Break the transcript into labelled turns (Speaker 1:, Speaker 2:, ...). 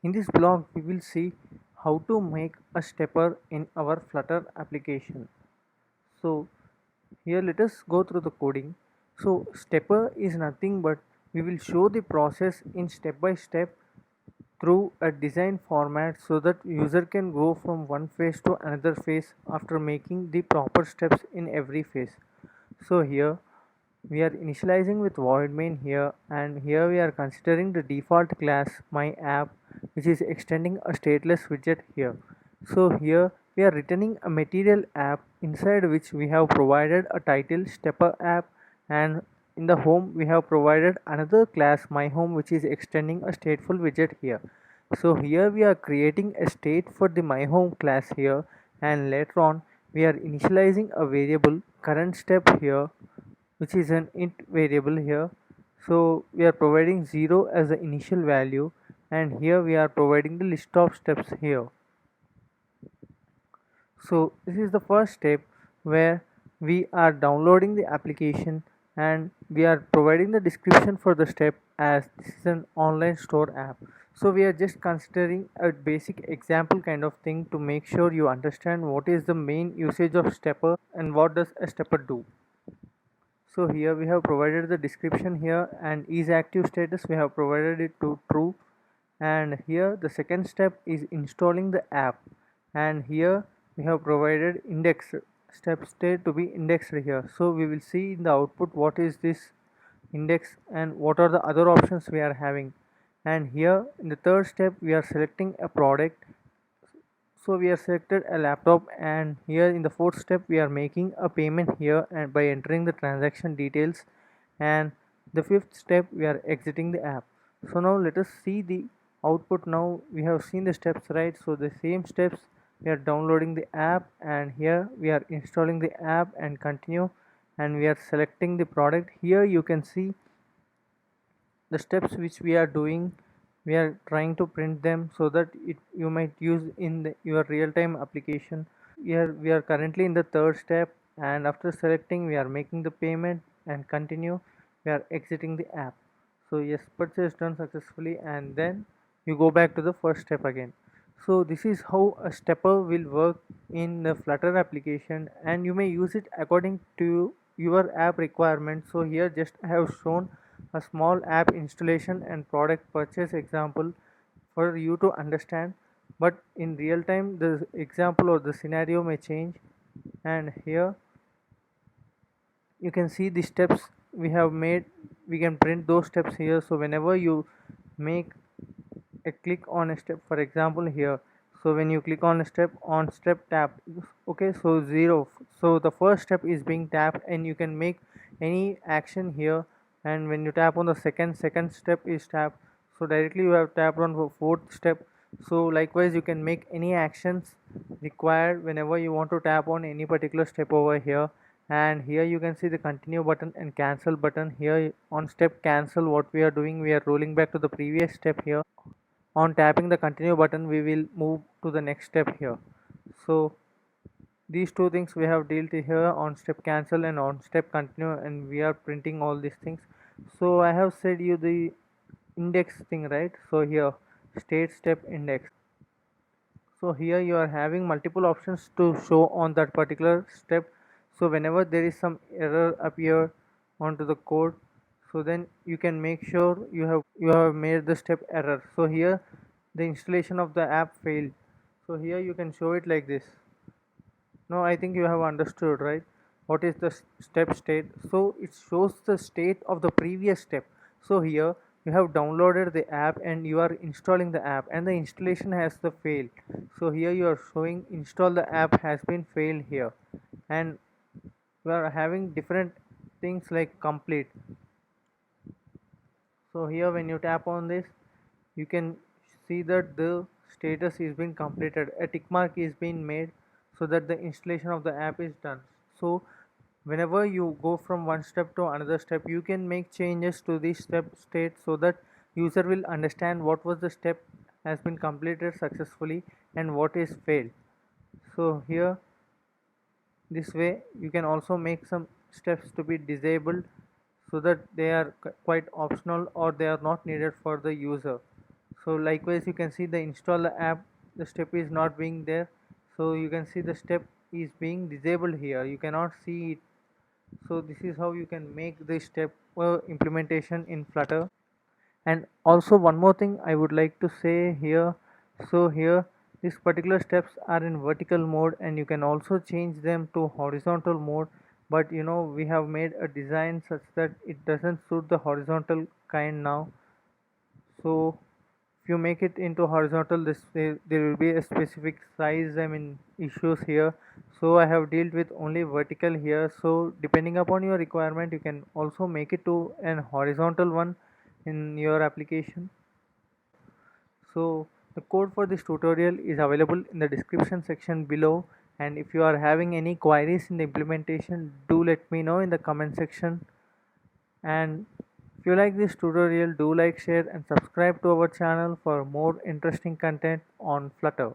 Speaker 1: In this blog, we will see how to make a stepper in our Flutter application. So here let us go through the coding. So stepper is nothing but we will show the process in step by step through a design format so that user can go from one phase to another phase after making the proper steps in every phase. So here we are initializing with void main here, and here we are considering the default class my app, which is extending a stateless widget here. So here we are returning a material app inside which we have provided a title stepper app, and in the home we have provided another class my home, which is extending a stateful widget here. So here we are creating a state for the my home class here, and later on we are initializing a variable current step here, which is an int variable here. So we are providing 0 as the initial value, and here we are providing the list of steps here. So this is the first step where we are downloading the application, and we are providing the description for the step as this is an online store app. So we are just considering a basic example kind of thing to make sure you understand what is the main usage of stepper and what does a stepper do. So here we have provided the description here, and is active status we have provided it to true, and here the second step is installing the app, and here we have provided index step state to be indexed here. So we will see in the output what is this index and what are the other options we are having. And here in the third step we are selecting a product, so we are selected a laptop, and here in the fourth step we are making a payment here and by entering the transaction details, and the fifth step we are exiting the app. So now let us see the output. Now we have seen the steps, right? So the same steps, we are downloading the app, and here we are installing the app and continue, and we are selecting the product. Here you can see the steps which we are doing. We are trying to print them so that you might use in your real-time application. Here we are currently in the third step, and after selecting we are making the payment and continue, we are exiting the app. So yes, purchase done successfully, and then you go back to the first step again. So this is how a stepper will work in the Flutter application, and you may use it according to your app requirements. So here just I have shown a small app installation and product purchase example for you to understand, but in real time the example or the scenario may change. And here you can see the steps we have made. We can print those steps here. So whenever you make a click on a step, for example here, so when you click on a step, on step tap, okay, so 0, so the first step is being tapped, and you can make any action here. And when you tap on the second step is tapped, so directly you have tapped on the fourth step. So likewise you can make any actions required whenever you want to tap on any particular step over here. And here you can see the continue button and cancel button. Here on step cancel, what we are doing, we are rolling back to the previous step here. On tapping the continue button, we will move to the next step here. So these two things we have dealt here, on step cancel and on step continue, and we are printing all these things. So I have said you the index thing, right? So here state step index. So here you are having multiple options to show on that particular step. So whenever there is some error appear onto the code, so then you can make sure you have made the step error. So here the installation of the app failed, so here you can show it like this. Now I think you have understood, right? What is the step state? So it shows the state of the previous step. So here you have downloaded the app and you are installing the app, and the installation has the failed. So here you are showing install the app has been failed here, and we are having different things like complete. So here when you tap on this, you can see that the status is being completed, a tick mark is being made, so that the installation of the app is done. So whenever you go from one step to another step, you can make changes to this step state so that user will understand what was the step has been completed successfully and what is failed. So here this way you can also make some steps to be disabled so that they are quite optional or they are not needed for the user. So likewise, you can see the install the app, the step is not being there, so you can see the step is being disabled here, you cannot see it. So this is how you can make the step implementation in Flutter. And also one more thing I would like to say here, so here these particular steps are in vertical mode and you can also change them to horizontal mode, but we have made a design such that it doesn't suit the horizontal kind now. So if you make it into horizontal, there will be a specific size issues here, so I have dealt with only vertical here. So depending upon your requirement, you can also make it to an horizontal one in your application. So the code for this tutorial is available in the description section below, and if you are having any queries in the implementation, do let me know in the comment section. And if you like this tutorial, do like, share and subscribe to our channel for more interesting content on Flutter.